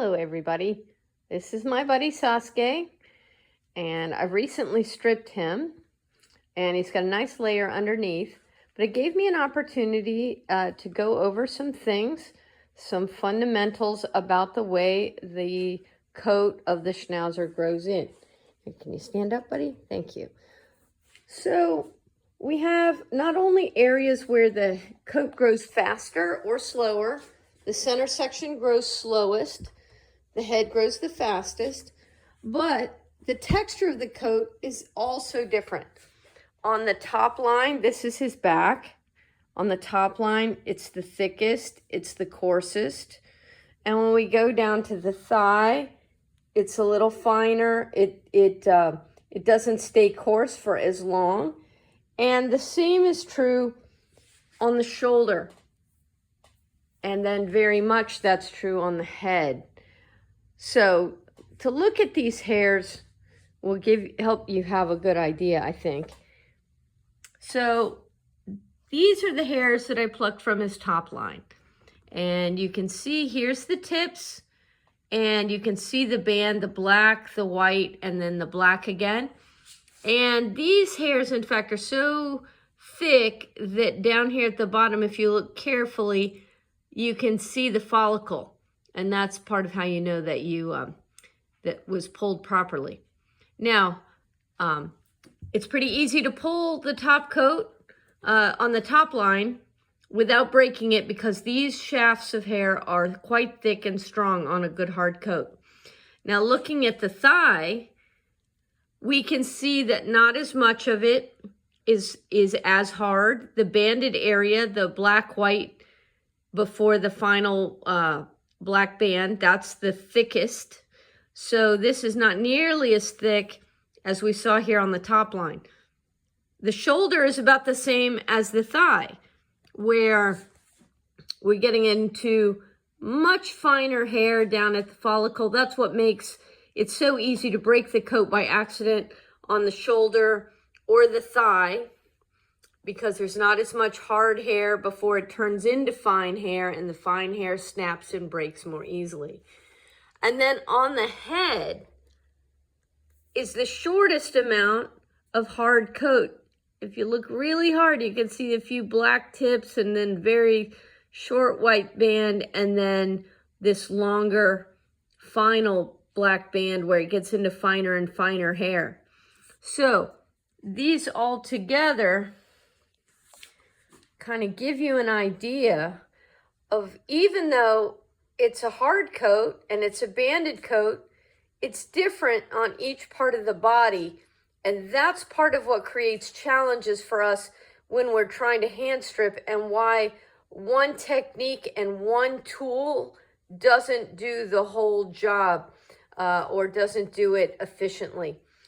Hello everybody, this is my buddy Sasuke, and I've recently stripped him and he's got a nice layer underneath, but it gave me an opportunity to go over some things, some fundamentals about the way the coat of the Schnauzer grows in. Can you stand up, buddy? Thank you. So we have not only areas where the coat grows faster or slower. The center section grows slowest, the head grows the fastest, but the texture of the coat is also different. On the top line, this is his back. On the top line, it's the thickest, it's the coarsest. And when we go down to the thigh, it's a little finer. It doesn't stay coarse for as long. And the same is true on the shoulder. And then very much that's true on the head. So to look at these hairs will help you have a good idea, I think. So these are the hairs that I plucked from his top line. And you can see here's the tips, and you can see the band, the black, the white, and then the black again. And these hairs, in fact, are so thick that down here at the bottom, if you look carefully, you can see the follicle, and that's part of how you know that that was pulled properly. Now, it's pretty easy to pull the top coat on the top line without breaking it, because these shafts of hair are quite thick and strong on a good hard coat. Now, looking at the thigh, we can see that not as much of it is as hard. The banded area, the black-white, before the final black band, that's the thickest. So this is not nearly as thick as we saw here on the top line. The shoulder is about the same as the thigh, where we're getting into much finer hair down at the follicle. That's what makes it so easy to break the coat by accident on the shoulder or the thigh, because there's not as much hard hair before it turns into fine hair, and the fine hair snaps and breaks more easily. And then on the head is the shortest amount of hard coat. If you look really hard, you can see a few black tips and then very short white band, and then this longer final black band where it gets into finer and finer hair. So these all together kind of give you an idea of, even though it's a hard coat and it's a banded coat, it's different on each part of the body. And that's part of what creates challenges for us when we're trying to hand strip, and why one technique and one tool doesn't do the whole job or doesn't do it efficiently.